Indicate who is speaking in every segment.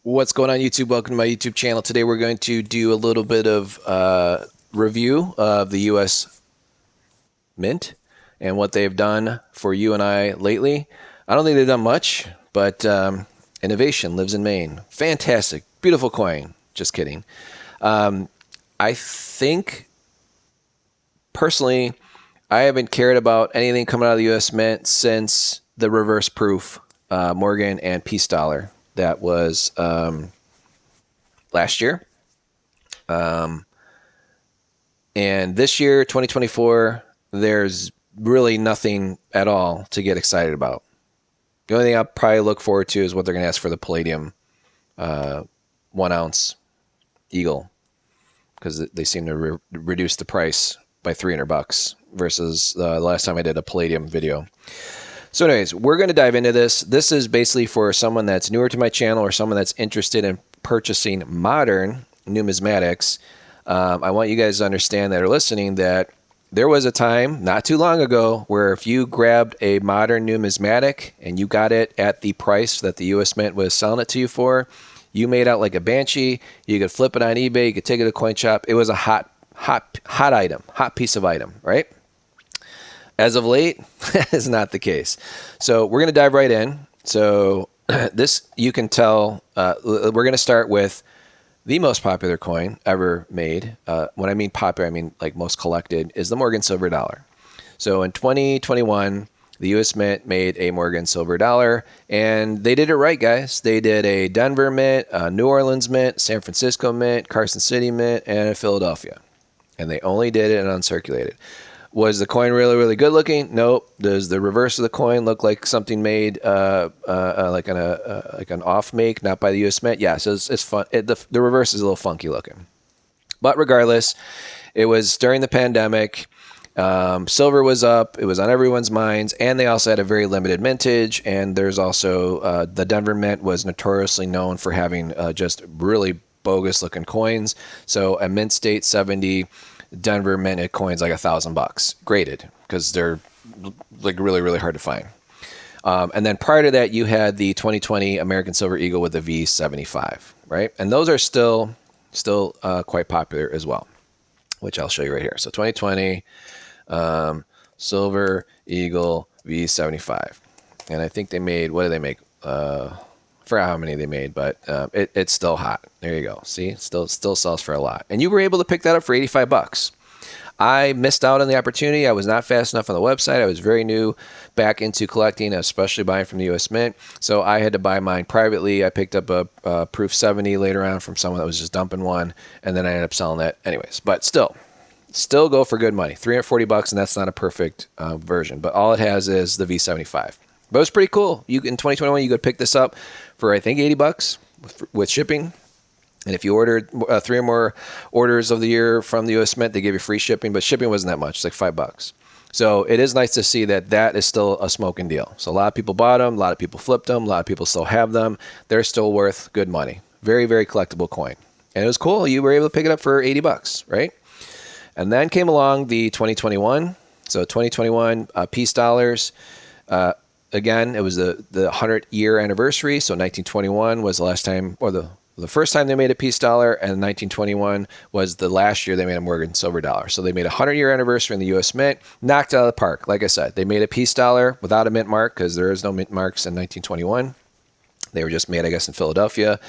Speaker 1: What's going on, YouTube? Welcome to my YouTube channel. Today we're going to do a little bit of review of the U.S. Mint and what they've done for you and I lately. I don't think they've done much, but innovation lives in Maine. Fantastic. Beautiful coin. Just kidding. I think, personally, I haven't cared about anything coming out of the U.S. Mint since the reverse proof Morgan and Peace Dollar. That was last year. And this year, 2024, there's really nothing at all to get excited about. The only thing I'll probably look forward to is what they're going to ask for the Palladium 1 ounce Eagle, because they seem to reduce the price by $300 versus the last time I did a Palladium video. So anyways, we're going to dive into this. This is basically for someone that's newer to my channel or someone that's interested in purchasing modern numismatics. I want you guys to understand that are listening that there was a time not too long ago where if you grabbed a modern numismatic and you got it at the price that the U.S. Mint was selling it to you for, you made out like a banshee. You could flip it on eBay. You could take it to a coin shop. It was a hot item, hot piece of item, right? As of late, that is not the case. So we're going to dive right in. So this, you can tell, we're going to start with the most popular coin ever made. When I mean popular, I mean like most collected, is the Morgan Silver Dollar. So in 2021, the U.S. Mint made a Morgan Silver Dollar, and they did it right, guys. They did a Denver Mint, a New Orleans Mint, San Francisco Mint, Carson City Mint, and a Philadelphia. And they only did it in uncirculated. Was the coin really, really good looking? Nope. Does the reverse of the coin look like something made like an off make, not by the U.S. Mint? Yeah, so it's fun. The reverse is a little funky looking. But regardless, it was during the pandemic. Silver was up. It was on everyone's minds. And they also had a very limited mintage. And there's also the Denver Mint was notoriously known for having just really bogus looking coins. So a Mint State 70 Denver minted coins like $1,000 graded, because they're like really, really hard to find. And then prior to that, you had the 2020 American Silver Eagle with the V75, right? And those are still quite popular as well, which I'll show you right here. So 2020 Silver Eagle V75, and I think they made, what did they make? Forgot how many they made, but it's still hot. There you go. See, still sells for a lot. And you were able to pick that up for $85. I missed out on the opportunity. I was not fast enough on the website. I was very new back into collecting, especially buying from the U.S. Mint. So I had to buy mine privately. I picked up a Proof 70 later on from someone that was just dumping one, and then I ended up selling that anyways. But still go for good money. $340, and that's not a perfect version. But all it has is the V75. But it was pretty cool. In 2021, you could pick this up for, I think, $80 with shipping. And if you ordered 3 or more orders of the year from the U.S. Mint, they give you free shipping. But shipping wasn't that much. It's like $5. So it is nice to see that is still a smoking deal. So a lot of people bought them. A lot of people flipped them. A lot of people still have them. They're still worth good money. Very, very collectible coin. And it was cool. You were able to pick it up for $80, right? And then came along the 2021. So 2021 Peace Dollars. Again, it was the 100-year anniversary. So 1921 was the last time, or the first time they made a Peace Dollar, and 1921 was the last year they made a Morgan Silver Dollar. So they made a 100-year anniversary in the U.S. Mint, knocked it out of the park. Like I said, they made a Peace Dollar without a mint mark, because there is no mint marks in 1921. They were just made, I guess, in Philadelphia.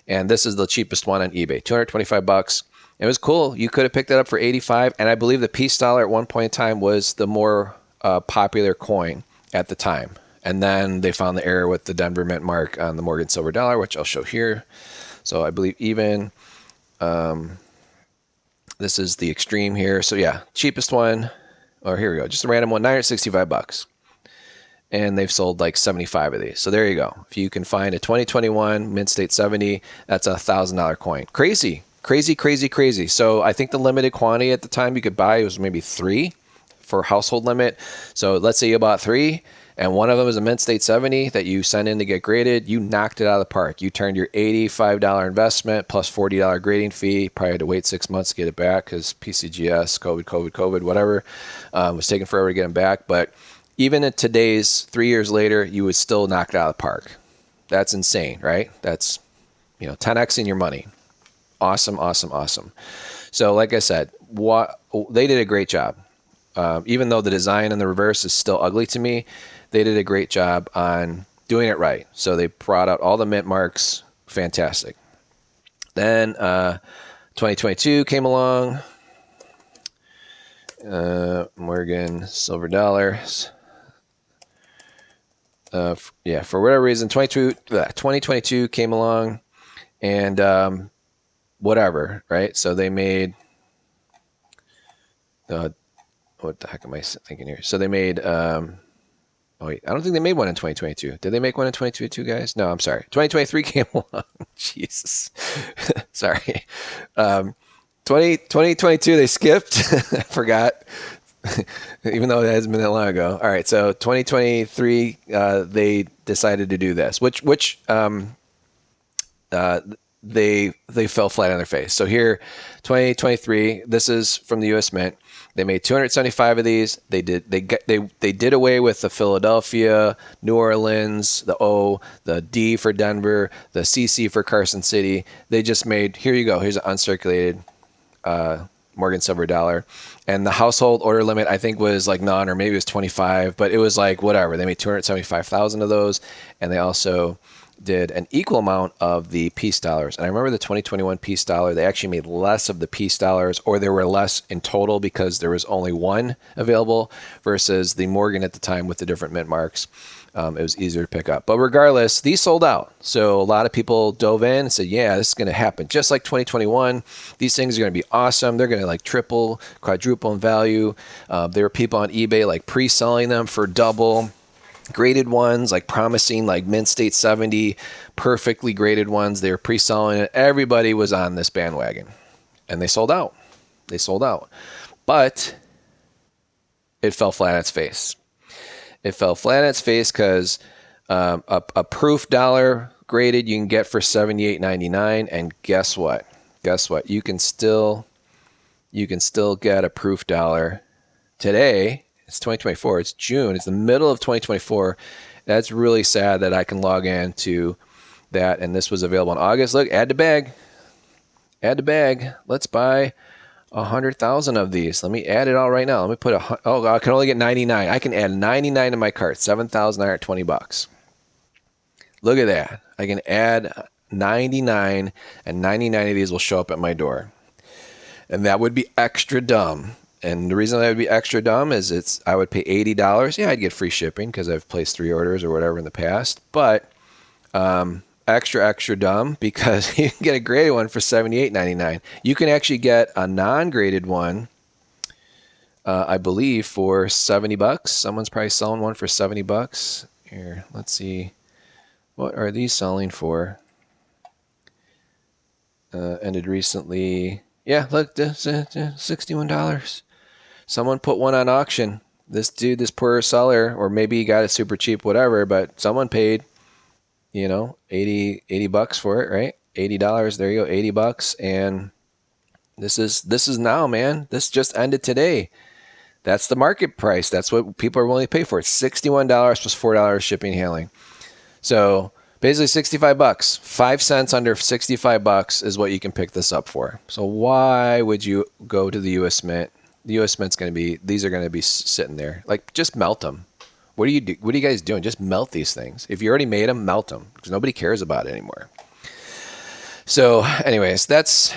Speaker 1: And this is the cheapest one on eBay, $225. It was cool. You could have picked that up for $85. And I believe the Peace Dollar at one point in time was the more popular coin at the time. And then they found the error with the Denver Mint mark on the Morgan Silver Dollar, which I'll show here. So I believe even this is the extreme here. So yeah, cheapest one, or here we go, just a random one, $965. And they've sold like 75 of these. So there you go. If you can find a 2021 Mint State 70, that's a $1,000 coin. Crazy, crazy, crazy, crazy. So I think the limited quantity at the time you could buy was maybe 3 for household limit. So let's say you bought 3, and one of them is a Mint State 70 that you sent in to get graded. You knocked it out of the park. You turned your $85 investment plus $40 grading fee. Probably had to wait 6 months to get it back because PCGS, COVID, whatever, was taking forever to get them back. But even in today's 3 years later, you would still knock it out of the park. That's insane, right? That's 10xing your money. Awesome, awesome, awesome. So like I said, they did a great job. Even though the design in the reverse is still ugly to me, they did a great job on doing it right. So they brought out all the mint marks. Fantastic. Then 2022 came along. Morgan silver dollars. For whatever reason, 2022 came along, and whatever, right? So they made, what the heck am I thinking here? So they made, oh wait, I don't think they made one in 2022. Did they make one in 2022, guys? No, I'm sorry. 2023 came along. Jesus. Sorry. 2022, they skipped. I forgot. Even though it hasn't been that long ago. All right, so 2023, they decided to do this, which they fell flat on their face. So here, 2023, this is from the U.S. Mint. They made 275 of these. They did away with the Philadelphia, New Orleans, the O, the D for Denver, the CC for Carson City. They just made, here you go. Here's an uncirculated Morgan silver dollar, and the household order limit I think was like none, or maybe it was 25, but it was like whatever. They made 275,000 of those, and they also did an equal amount of the peace dollars. And I remember the 2021 peace dollar, they actually made less of the peace dollars, or there were less in total because there was only one available, versus the Morgan at the time with the different mint marks. It was easier to pick up. But regardless, these sold out. So a lot of people dove in and said, yeah, this is going to happen. Just like 2021, these things are going to be awesome. They're going to like triple, quadruple in value. There were people on eBay like pre-selling them for double. Graded ones, like promising like Mint State 70, perfectly graded ones. They were pre-selling it. Everybody was on this bandwagon. And they sold out. They sold out. But it fell flat on its face. It fell flat on its face because a proof dollar graded you can get for $78.99, and guess what? Guess what? You can still get a proof dollar today. It's 2024. It's June. It's the middle of 2024. That's really sad that I can log in to that, and this was available in August. Look, add to bag. Add to bag. Let's buy 100,000 of these. Let me add it all right now. Let me put I can only get 99. I can add 99 to my cart. $7,920. Look at that. I can add 99, and 99 of these will show up at my door. And that would be extra dumb. And the reason that would be extra dumb is I would pay $80. Yeah, I'd get free shipping because I've placed 3 orders or whatever in the past. But extra dumb because you can get a graded one for $78.99. You can actually get a non-graded one, I believe, for $70. Someone's probably selling one for $70. Here, let's see. What are these selling for? Ended recently. Yeah, look, $61. Someone put one on auction. This dude, this poor seller, or maybe he got it super cheap, whatever, but someone paid, $80 for it, right? $80. There you go, $80. And this is now, man. This just ended today. That's the market price. That's what people are willing to pay for it. $61 plus $4 shipping and handling. So basically $65. 5 cents under $65 is what you can pick this up for. So why would you go to the U.S. Mint? The U.S. Mint's these are going to be sitting there. Like, just melt them. What are you guys doing? Just melt these things. If you already made them, melt them, because nobody cares about it anymore. So anyways, that's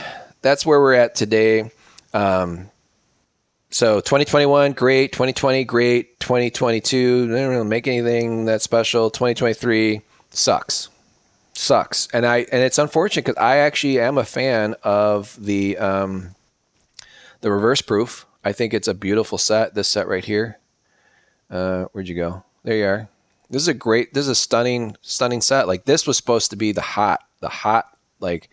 Speaker 1: where we're at today. So 2021, great. 2020, great. 2022, they didn't really make anything that special. 2023 sucks. And it's unfortunate because I actually am a fan of the reverse proof. I think it's a beautiful set. This set right here. Where'd you go? There you are. This is a stunning set. Like, this was supposed to be the hot, like,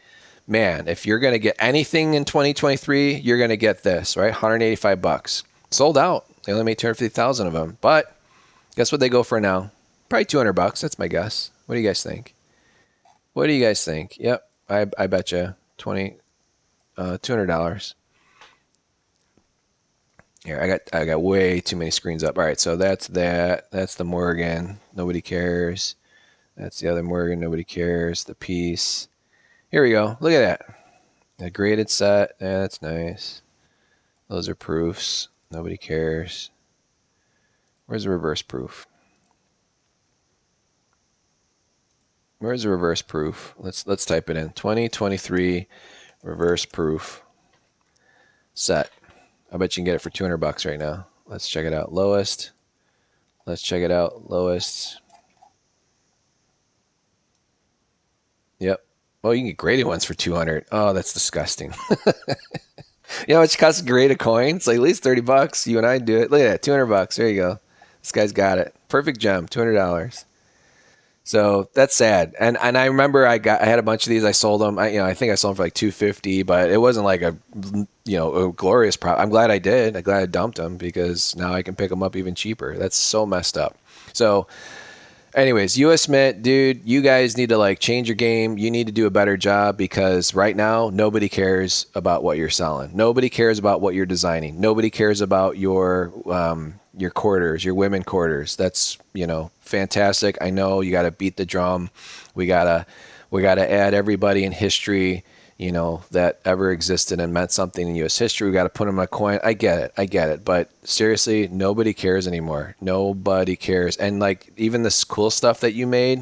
Speaker 1: man, if you're going to get anything in 2023, you're going to get this, right? $185. Sold out. They only made 250,000 of them. But guess what they go for now? Probably $200. That's my guess. What do you guys think? Yep. I bet you $200. Here, I got way too many screens up. All right, so that's that. That's the Morgan. Nobody cares. That's the other Morgan. Nobody cares. The piece. Here we go. Look at that. A graded set. Yeah, that's nice. Those are proofs. Nobody cares. Where's the reverse proof? Where's the reverse proof? Let's type it in. 2023 reverse proof set. I bet you can get it for $200 right now. Let's check it out. Lowest. Let's check it out. Lowest. Yep. Oh, you can get graded ones for 200. Oh, that's disgusting. You know how much costs to grade a coin? It's like at least $30. You and I do it. Look at that, $200. There you go. This guy's got it. Perfect gem, $200. So that's sad. And I remember I had a bunch of these. I sold them. I think I sold them for like $250, but it wasn't like a glorious profit. I'm glad I did. I'm glad I dumped them because now I can pick them up even cheaper. That's so messed up. So anyways, US Mint, dude, you guys need to like change your game. You need to do a better job because right now nobody cares about what you're selling. Nobody cares about what you're designing. Nobody cares about your quarters, your women quarters. That's, fantastic. I know you got to beat the drum. We got to add everybody in history, that ever existed and meant something in US history. We got to put them on a coin. I get it. But seriously, nobody cares anymore. Nobody cares. And like even this cool stuff that you made,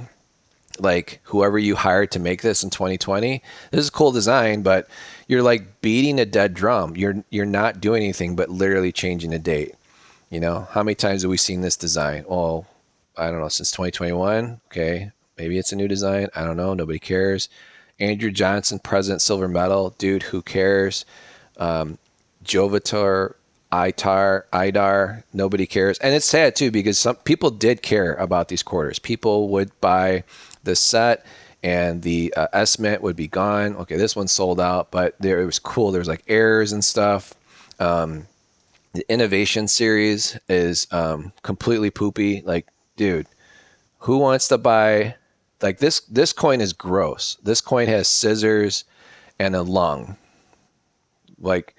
Speaker 1: like whoever you hired to make this in 2020, this is a cool design, but you're like beating a dead drum. You're not doing anything but literally changing the date. How many times have we seen this design? Oh, I don't know, since 2021. Okay, maybe it's a new design. I don't know. Nobody cares. Andrew Johnson, President Silver Medal. Dude, who cares? Jovitor, Idar, nobody cares. And it's sad too because some people did care about these quarters. People would buy the set and the S-Mint would be gone. Okay, this one sold out, but it was cool. There was like errors and stuff. The Innovation series is completely poopy. Like, dude, who wants to buy like this? This coin is gross. This coin has scissors and a lung. Like,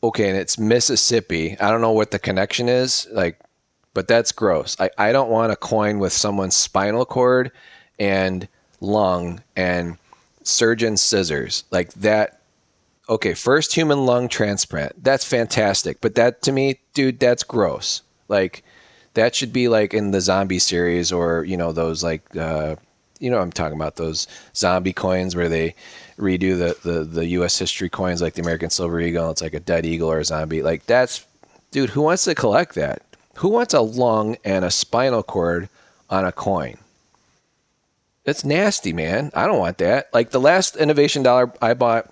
Speaker 1: okay, and it's Mississippi. I don't know what the connection is, like, but that's gross. I don't want a coin with someone's spinal cord and lung and surgeon scissors like that. Okay, first human lung transplant. That's fantastic. But that, to me, dude, that's gross. Like, that should be like in the zombie series or, those like, I'm talking about those zombie coins where they redo the U.S. history coins like the American Silver Eagle. It's like a dead eagle or a zombie. Like, that's, dude, who wants to collect that? Who wants a lung and a spinal cord on a coin? It's nasty, man. I don't want that. Like, the last innovation dollar I bought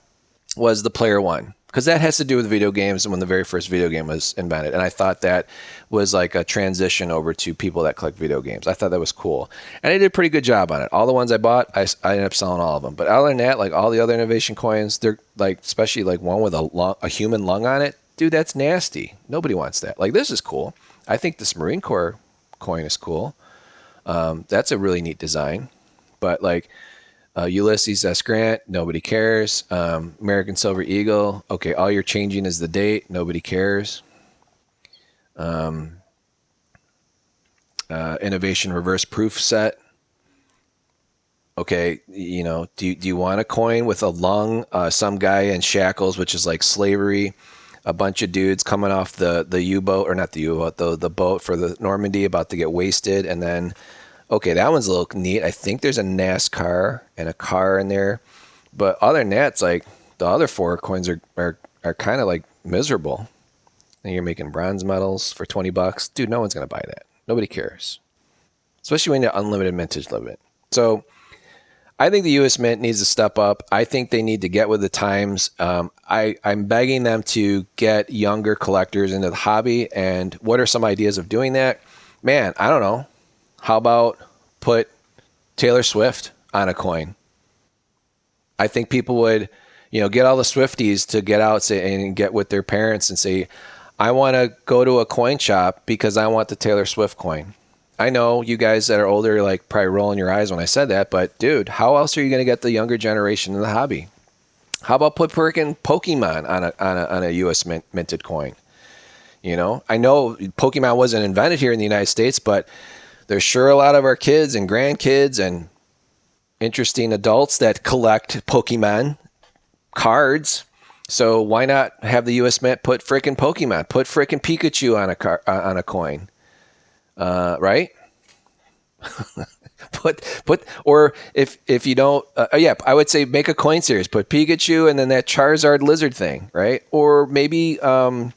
Speaker 1: was the Player One, because that has to do with video games and when the very first video game was invented. And I thought that was like a transition over to people that collect video games. I thought that was cool. And I did a pretty good job on it. All the ones I bought, I ended up selling all of them. But other than that, like all the other innovation coins, they're like, especially like one with a human lung on it, dude, that's nasty. Nobody wants that. Like, this is cool. I think this Marine Corps coin is cool. That's a really neat design. But like, Ulysses S. Grant, nobody cares. American Silver Eagle, okay, all you're changing is the date, nobody cares. Innovation reverse proof set. Okay, do you want a coin with a lung, some guy in shackles, which is like slavery, a bunch of dudes coming off the U-boat, or not the U-boat, the boat for the Normandy about to get wasted, and then okay, that one's a little neat. I think there's a NASCAR and a car in there. But other than that, it's like the other four coins are kind of like miserable. And you're making bronze medals for $20. Dude, no one's going to buy that. Nobody cares. Especially when you have unlimited mintage limit. So I think the US Mint needs to step up. I think they need to get with the times. I'm begging them to get younger collectors into the hobby. And what are some ideas of doing that? Man, I don't know. How about put Taylor Swift on a coin? I think people would, get all the Swifties to get out and get with their parents and say, I want to go to a coin shop because I want the Taylor Swift coin. I know you guys that are older, like probably rolling your eyes when I said that, but dude, how else are you going to get the younger generation in the hobby? How about put freaking Pokemon on a US minted coin? I know Pokemon wasn't invented here in the United States, but there's sure a lot of our kids and grandkids and interesting adults that collect Pokemon cards. So why not have the U.S. Mint put frickin' Pokemon, put frickin' Pikachu on a coin, right? Or if you don't, yeah, I would say make a coin series, put Pikachu and then that Charizard lizard thing, right? Or maybe, how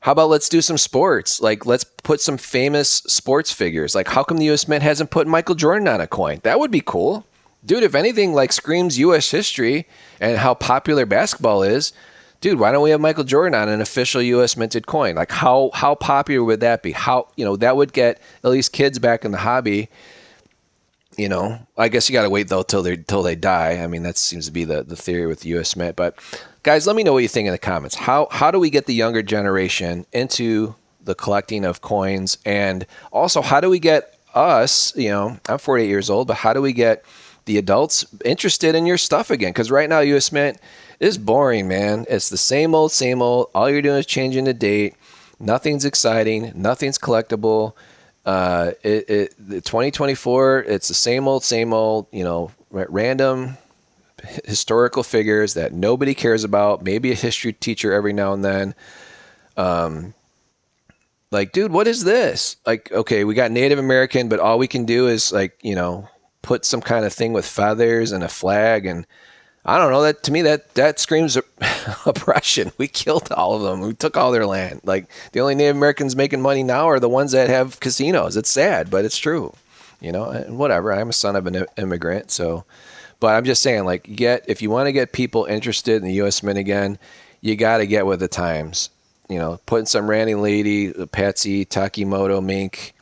Speaker 1: about let's do some sports? Like let's put some famous sports figures. Like how come the U.S. Mint hasn't put Michael Jordan on a coin? That would be cool. Dude, if anything like screams U.S. history and how popular basketball is, dude, why don't we have Michael Jordan on an official U.S. minted coin? Like how popular would that be? How, that would get at least kids back in the hobby. I guess you got to wait though till they die. I mean, that seems to be the theory with the U.S. Mint. But guys, let me know what you think in the comments. How do we get the younger generation into the collecting of coins? And also, how do we get us, I'm 48 years old, but how do we get the adults interested in your stuff again? Because right now, U.S. Mint is boring, man. It's the same old, same old. All you're doing is changing the date. Nothing's exciting. Nothing's collectible. The 2024, it's the same old, random historical figures that nobody cares about. Maybe a history teacher every now and then. Like, dude, what is this? Like, okay, we got Native American, but all we can do is put some kind of thing with feathers and a flag, and I don't know, that to me that screams oppression. We killed all of them. We took all their land. Like the only Native Americans making money now are the ones that have casinos. It's sad, but it's true. And whatever. I'm a son of an immigrant, so. But I'm just saying, like, if you want to get people interested in the U.S. Mint again, you got to get with the times. Putting some ranting lady, Patsy Takimoto Mink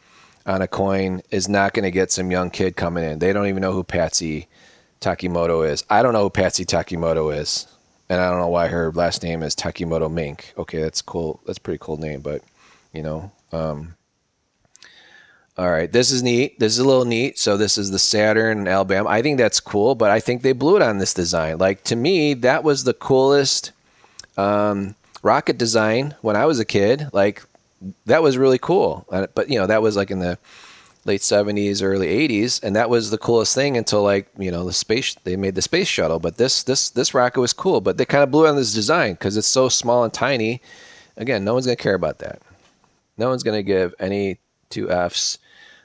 Speaker 1: on a coin is not going to get some young kid coming in. They don't even know who Patsy Takimoto is. I don't know who Patsy Takimoto is, and I don't know why her last name is Takimoto Mink. Okay, that's cool. That's a pretty cool name, but all right, this is neat. This is a little neat. So this is the Saturn in Alabama. I think that's cool, but I think they blew it on this design. Like, to me, that was the coolest rocket design when I was a kid. Like, that was really cool. But that was like in the late 70s, early 80s, and that was the coolest thing until they made the space shuttle. But this rocket was cool, but they kind of blew on this design because it's so small and tiny. Again, no one's gonna care about that. No one's gonna give any two Fs.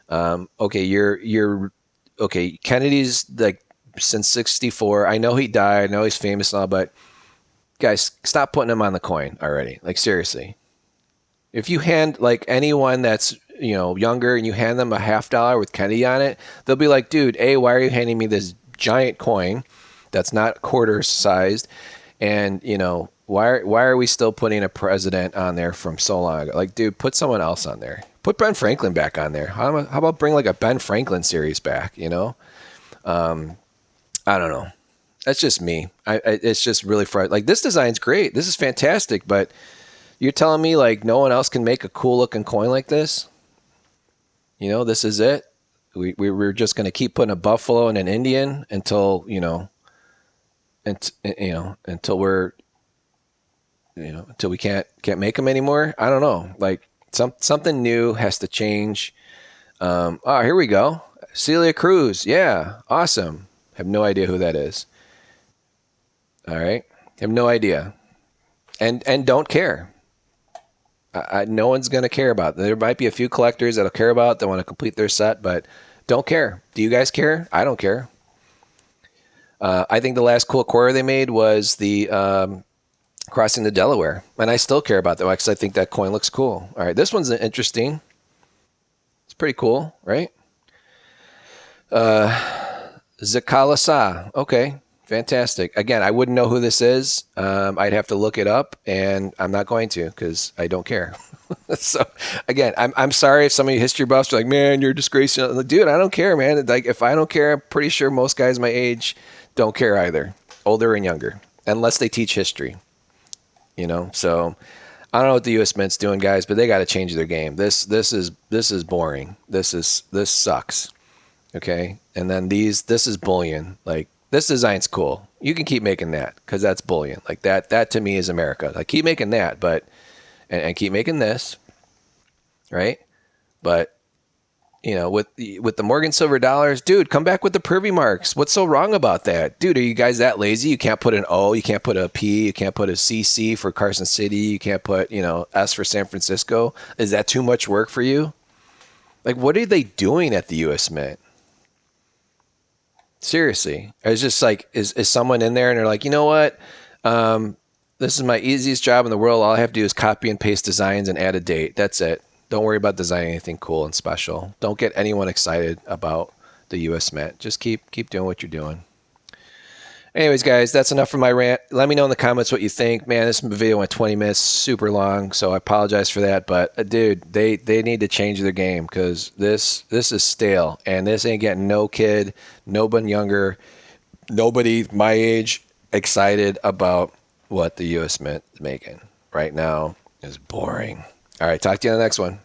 Speaker 1: Okay, you're okay. Kennedy's like since '64. I know he died. I know he's famous and all, but guys, stop putting him on the coin already. Like, seriously. If you hand like anyone that's younger and you hand them a $50 with Kennedy on it, they'll be like, dude, why are you handing me this giant coin that's not quarter sized? And why are we still putting a president on there from so long ago? Like, dude, put someone else on there. Put Ben Franklin back on there. How about bring like a Ben Franklin series back? I don't know. That's just me. It's just really frustrating. Like, this design's great. This is fantastic, but you're telling me like no one else can make a cool looking coin like this? This is it. We're just going to keep putting a buffalo and an Indian until until we're until we can't make them anymore. I don't know. Like, something new has to change. Here we go. Celia Cruz. Yeah, awesome. Have no idea who that is. All right, have no idea, and don't care. No one's going to care about it. There might be a few collectors that'll care about it. They want to complete their set, but don't care. Do you guys care? I don't care. I think the last cool quarter they made was the crossing the Delaware, and I still care about that because I think that coin looks cool. All right, this one's interesting. It's pretty cool, right? Zakalasa. Okay. Fantastic. Again, I wouldn't know who this is. I'd have to look it up, and I'm not going to because I don't care. So, again, I'm sorry if some of you history buffs are like, man, you're disgracing. Like, dude, I don't care, man. Like, if I don't care, I'm pretty sure most guys my age don't care either, older and younger, unless they teach history. So I don't know what the U.S. Mint's doing, guys, but they got to change their game. This is boring. This sucks. Okay, and then this is bullion. Like, this design's cool. You can keep making that because that's bullion. Like, that to me is America. Like, keep making that, but and keep making this, right? But with the Morgan Silver dollars, dude, come back with the Privy marks. What's so wrong about that? Dude, are you guys that lazy? You can't put an O, you can't put a P, you can't put a CC for Carson City, you can't put, S for San Francisco. Is that too much work for you? Like, what are they doing at the US Mint? Seriously. It's just like, is someone in there and they're like, you know what? This is my easiest job in the world. All I have to do is copy and paste designs and add a date. That's it. Don't worry about designing anything cool and special. Don't get anyone excited about the US Mint. Just keep doing what you're doing. Anyways, guys, that's enough for my rant. Let me know in the comments what you think. Man, this video went 20 minutes, super long, so I apologize for that. But dude, they need to change their game because this is stale, and this ain't getting no kid, nobody younger, nobody my age excited about what the US Mint is making right now. Is boring. All right, talk to you on the next one.